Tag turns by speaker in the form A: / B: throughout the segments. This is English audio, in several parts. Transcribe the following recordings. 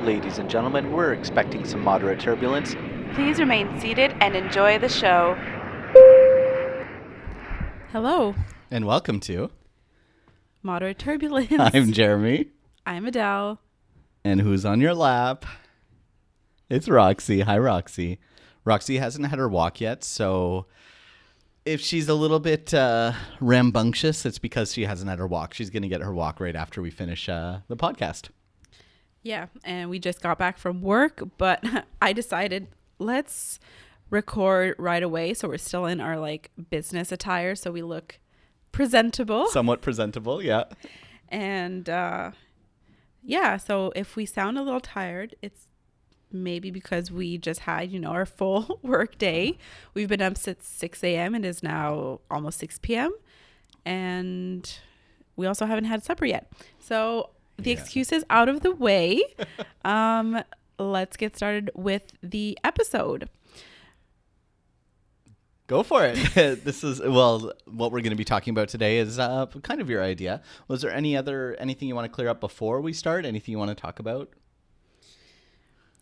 A: Ladies and gentlemen, we're expecting some moderate turbulence.
B: Please remain seated and enjoy the show. Hello,
C: And welcome to
B: Moderate Turbulence.
C: I'm Jeremy.
B: I'm Adele.
C: And who's on your lap? It's Roxy. Hi, Roxy. Roxy hasn't had her walk yet, so if she's a little bit rambunctious, it's because she hasn't had her walk. She's going to get her walk right after we finish the podcast.
B: Yeah, and we just got back from work, but I decided let's record right away so we're still in our business attire so we look presentable.
C: Somewhat presentable, yeah.
B: And yeah, so if we sound a little tired, it's maybe because we just had, our full work day. We've been up since 6 a.m. It is now almost 6 p.m. And we also haven't had supper yet. So the excuse is out of the way. Let's get started with the episode.
C: Go for it. This is, what we're going to be talking about today is kind of your idea. Was there anything you want to clear up before we start? Anything you want to talk about?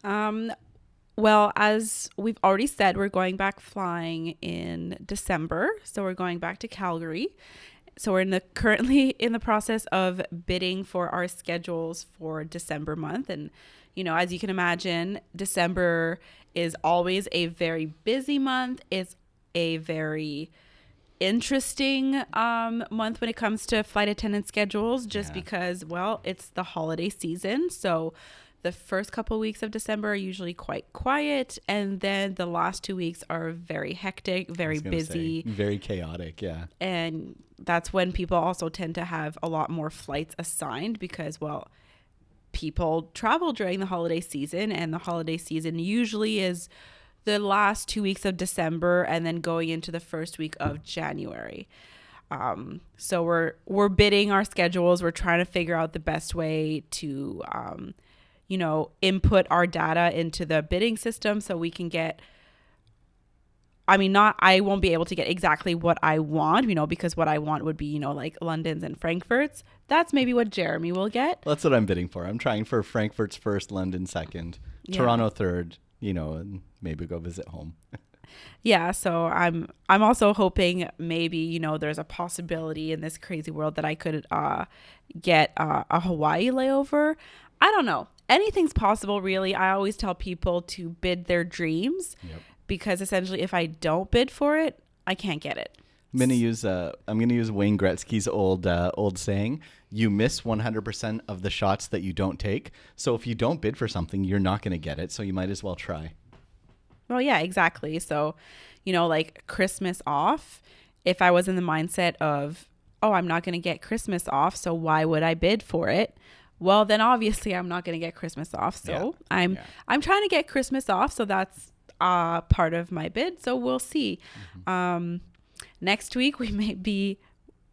B: Well, as we've already said, we're going back flying in December. So we're going back to Calgary. So we're currently in the process of bidding for our schedules for December month. And, as you can imagine, December is always a very busy month. It's a very interesting month when it comes to flight attendant schedules, just because, it's the holiday season. So the first couple of weeks of December are usually quite quiet, and then the last 2 weeks are very hectic, very busy,
C: very chaotic. Yeah.
B: And that's when people also tend to have a lot more flights assigned because, people travel during the holiday season, and the holiday season usually is the last 2 weeks of December and then going into the first week of January. So we're bidding our schedules. We're trying to figure out the best way to, input our data into the bidding system so we can get, I won't be able to get exactly what I want, because what I want would be, London's and Frankfurt's. That's maybe what Jeremy will get.
C: That's what I'm bidding for. I'm trying for Frankfurt's first, London second, Toronto third, and maybe go visit home.
B: Yeah, so I'm also hoping maybe, there's a possibility in this crazy world that I could get a Hawaii layover. I don't know. Anything's possible, really. I always tell people to bid their dreams because essentially if I don't bid for it, I can't get it.
C: I'm gonna use Wayne Gretzky's old saying: "You miss 100% of the shots that you don't take." So if you don't bid for something, you're not gonna get it. So you might as well try.
B: Well, yeah, exactly. So, Christmas off. If I was in the mindset of, I'm not gonna get Christmas off, so why would I bid for it? Well, then obviously I'm not gonna get Christmas off. So I'm trying to get Christmas off. So that's part of my bid. So we'll see. Mm-hmm. Next week we may be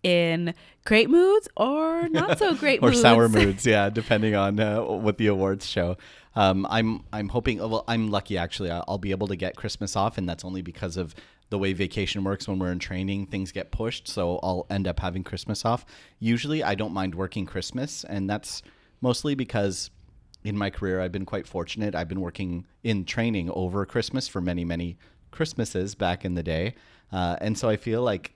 B: in great moods or not so great
C: or
B: moods.
C: Sour moods, depending on what the awards show. I'm hoping. Well, I'm lucky actually. I'll be able to get Christmas off, and that's only because of the way vacation works. When we're in training, things get pushed, so I'll end up having Christmas off. Usually, I don't mind working Christmas, and that's mostly because in my career I've been quite fortunate. I've been working in training over Christmas for many, many Christmases back in the day. And so I feel like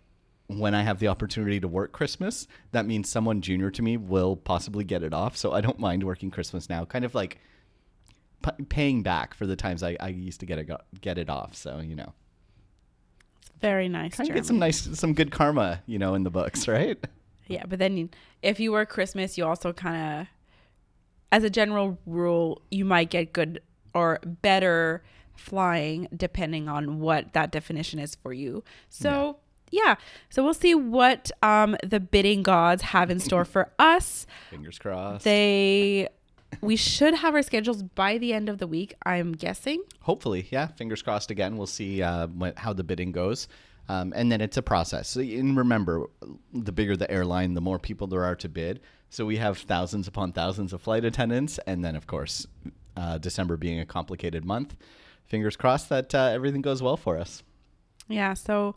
C: when I have the opportunity to work Christmas, that means someone junior to me will possibly get it off. So I don't mind working Christmas now, kind of like paying back for the times I used to get it off. So,
B: It's very nice.
C: Kind of get some good karma, in the books, right?
B: Yeah, but then if you work Christmas, you also kind of, as a general rule, you might get good or better flying depending on what that definition is for you. So so we'll see what the bidding gods have in store for us.
C: Fingers crossed.
B: We should have our schedules by the end of the week, I'm guessing.
C: Hopefully, yeah. Fingers crossed again. We'll see how the bidding goes. And then it's a process. And remember, the bigger the airline, the more people there are to bid. So we have thousands upon thousands of flight attendants. And then, of course, December being a complicated month, fingers crossed that everything goes well for us.
B: Yeah, so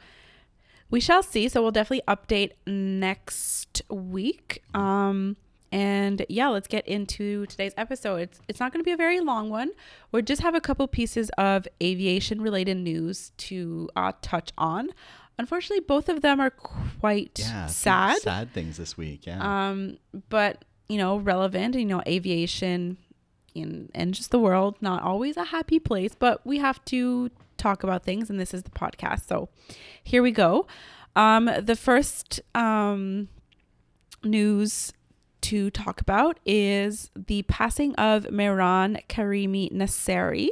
B: we shall see. So we'll definitely update next week. And yeah, let's get into today's episode. It's not going to be a very long one. We just have a couple pieces of aviation related news to touch on. Unfortunately, both of them are quite sad.
C: Sad things this week. Yeah.
B: But relevant. Aviation and just the world, not always a happy place, but we have to talk about things, and this is the podcast. So here we go. The first news to talk about is the passing of Mehran Karimi Nasseri,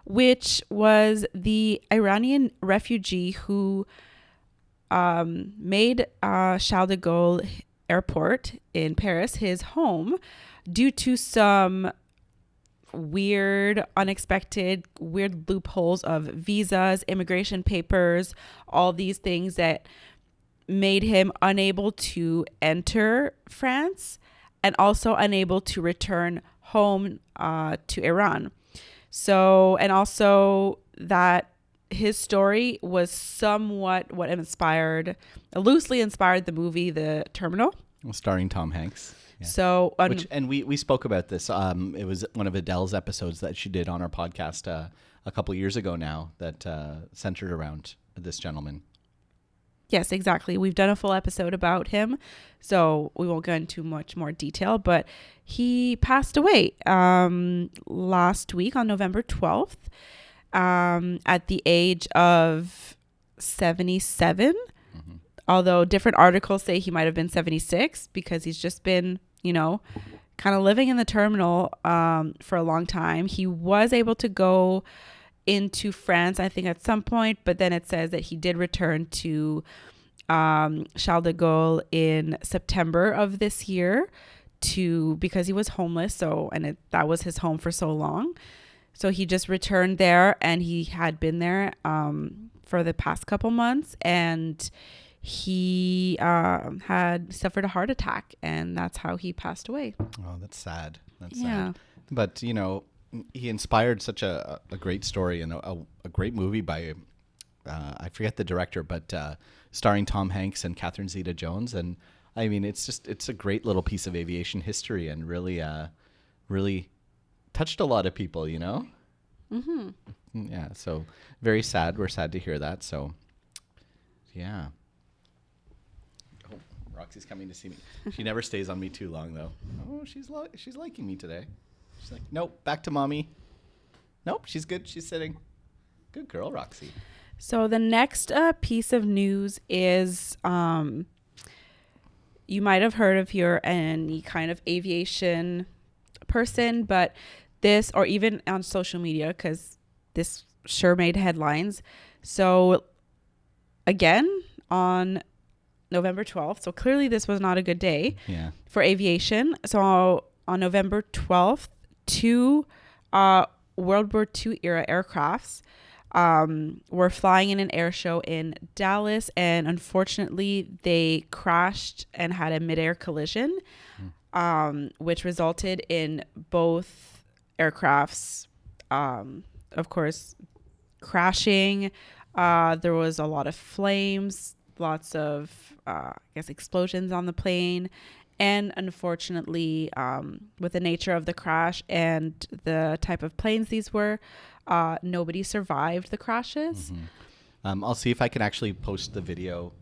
B: which was the Iranian refugee who made Charles de Gaulle Airport in Paris his home due to some unexpected loopholes of visas, immigration papers, all these things that made him unable to enter France and also unable to return home to Iran. So, and also that his story was somewhat what loosely inspired the movie The Terminal,
C: starring Tom Hanks. Yeah.
B: So,
C: we spoke about this. It was one of Adele's episodes that she did on our podcast a couple years ago now that centered around this gentleman.
B: Yes, exactly. We've done a full episode about him, so we won't go into much more detail, but he passed away last week on November 12th at the age of 77. Mm-hmm. Although different articles say he might have been 76 because he's just been, kind of living in the terminal for a long time. He was able to go into France, I think, at some point, but then it says that he did return to Charles de Gaulle in September of this year because he was homeless. That was his home for so long. So he just returned there, and he had been there for the past couple months, and he had suffered a heart attack, and that's how he passed away.
C: Oh, that's sad. That's sad. But, he inspired such a great story and a great movie by, I forget the director, but starring Tom Hanks and Catherine Zeta-Jones. And I mean, it's a great little piece of aviation history and really touched a lot of people, Mm-hmm. Yeah, so very sad. We're sad to hear that. So, yeah. Oh, Roxy's coming to see me. She never stays on me too long, though. Oh, she's liking me today. She's like, nope, back to mommy. Nope, she's good. She's sitting. Good girl, Roxy.
B: So the next piece of news is you might have heard if you're any kind of aviation person, but this, or even on social media, because this sure made headlines. So again, on November 12th, so clearly this was not a good day for aviation. So on November 12th, two World War II era aircrafts were flying in an air show in Dallas, and unfortunately they crashed and had a midair collision, which resulted in both aircrafts, of course, crashing. There was a lot of flames, lots of, explosions on the plane. And unfortunately, with the nature of the crash and the type of planes these were, nobody survived the crashes.
C: Mm-hmm. I'll see if I can actually post the video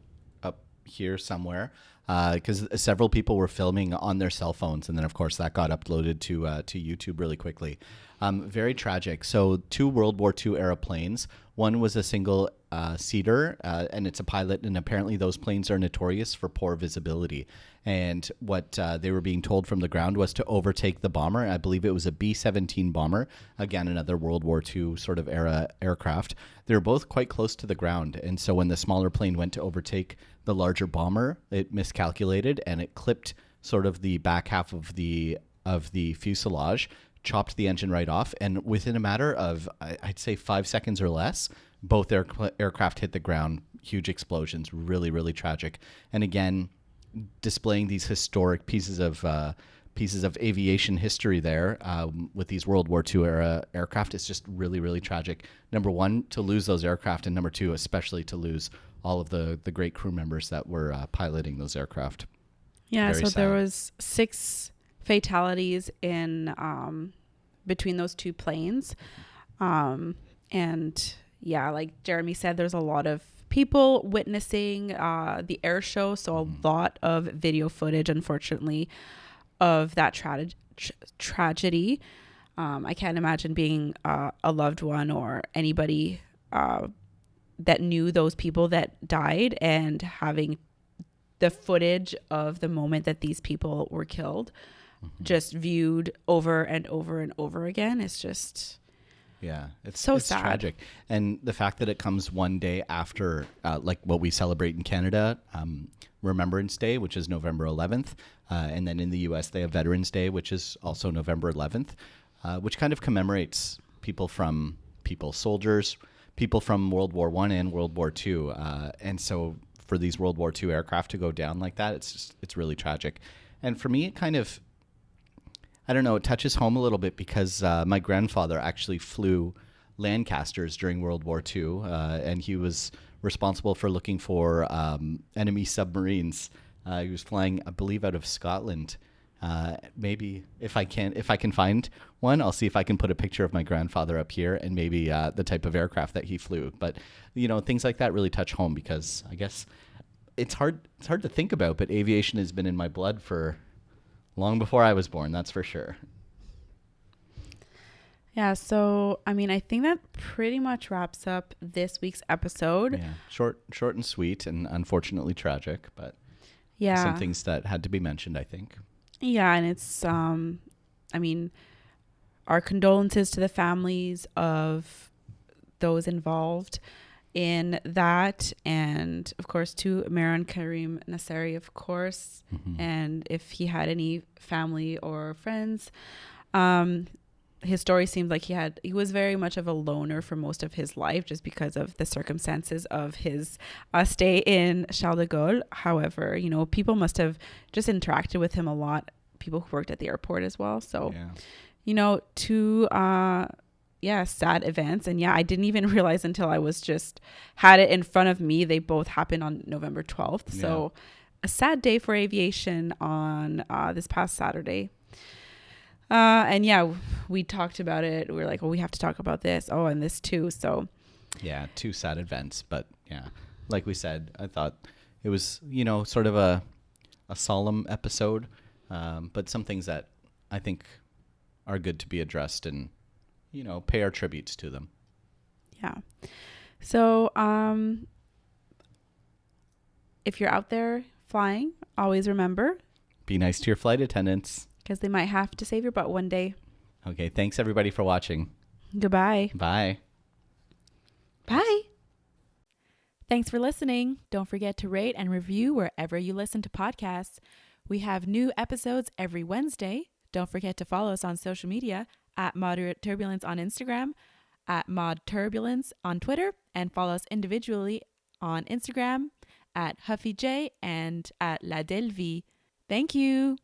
C: up here somewhere, because several people were filming on their cell phones, and then of course that got uploaded to YouTube really quickly. Very tragic. So 2 World War II era planes. One was a single seater, and it's a pilot, and apparently those planes are notorious for poor visibility. And what they were being told from the ground was to overtake the bomber. I believe it was a B-17 bomber, again, another World War II sort of era aircraft. They were both quite close to the ground. And so when the smaller plane went to overtake the larger bomber, it miscalculated and it clipped sort of the back half of the fuselage, chopped the engine right off. And within a matter of, I'd say 5 seconds or less, both aircraft hit the ground. Huge explosions, really, really tragic. And again, displaying these historic pieces of aviation history there with these World War II era aircraft is just really, really tragic. Number one, to lose those aircraft, and number two, especially to lose all of the great crew members that were piloting those aircraft.
B: Yeah,
C: Very
B: so
C: sad.
B: there was 6 fatalities in between those two planes. And yeah, like Jeremy said, there's a lot of people witnessing the air show. So a lot of video footage, unfortunately, of that tragedy. I can't imagine being a loved one or anybody that knew those people that died and having the footage of the moment that these people were killed just viewed over and over and over again. It's just...
C: Yeah, it's
B: sad.
C: Tragic. And the fact that it comes one day after like what we celebrate in Canada, Remembrance Day, which is November 11th. And then in the US, they have Veterans Day, which is also November 11th, which kind of commemorates soldiers, people from World War I and World War II. And so for these World War II aircraft to go down like that, it's really tragic. And for me, it kind of, I don't know, it touches home a little bit because my grandfather actually flew Lancasters during World War II, and he was responsible for looking for enemy submarines. He was flying, I believe, out of Scotland. Maybe if I can find one, I'll see if I can put a picture of my grandfather up here and maybe the type of aircraft that he flew. But things like that really touch home because I guess it's hard to think about, but aviation has been in my blood for long before I was born, that's for sure.
B: Yeah, so, I mean, I think that pretty much wraps up this week's episode.
C: Yeah, short and sweet and unfortunately tragic, but
B: yeah,
C: some things that had to be mentioned, I think.
B: Yeah, and it's, I mean, our condolences to the families of those involved in that, and of course to Mehran Karimi Nasseri, of course, and if he had any family or friends. His story seemed like he was very much of a loner for most of his life just because of the circumstances of his stay in Charles de Gaulle. However, people must have just interacted with him a lot, people who worked at the airport as well. So, two sad events. And I didn't even realize until I was just had it in front of me. They both happened on November 12th. Yeah. So a sad day for aviation on this past Saturday. And we talked about it. We were like, we have to talk about this. Oh, and this too. So
C: two sad events. But like we said, I thought it was, sort of a solemn episode. But some things that I think are good to be addressed and, pay our tributes to them.
B: Yeah. So, if you're out there flying, always remember,
C: be nice to your flight attendants.
B: Because they might have to save your butt one day.
C: Okay. Thanks everybody for watching.
B: Goodbye.
C: Bye.
B: Bye.
D: Thanks for listening. Don't forget to rate and review wherever you listen to podcasts. We have new episodes every Wednesday. Don't forget to follow us on social media at Moderate Turbulence on Instagram, at Mod Turbulence on Twitter, and follow us individually on Instagram at HuffyJ and at La Delvie. Thank you.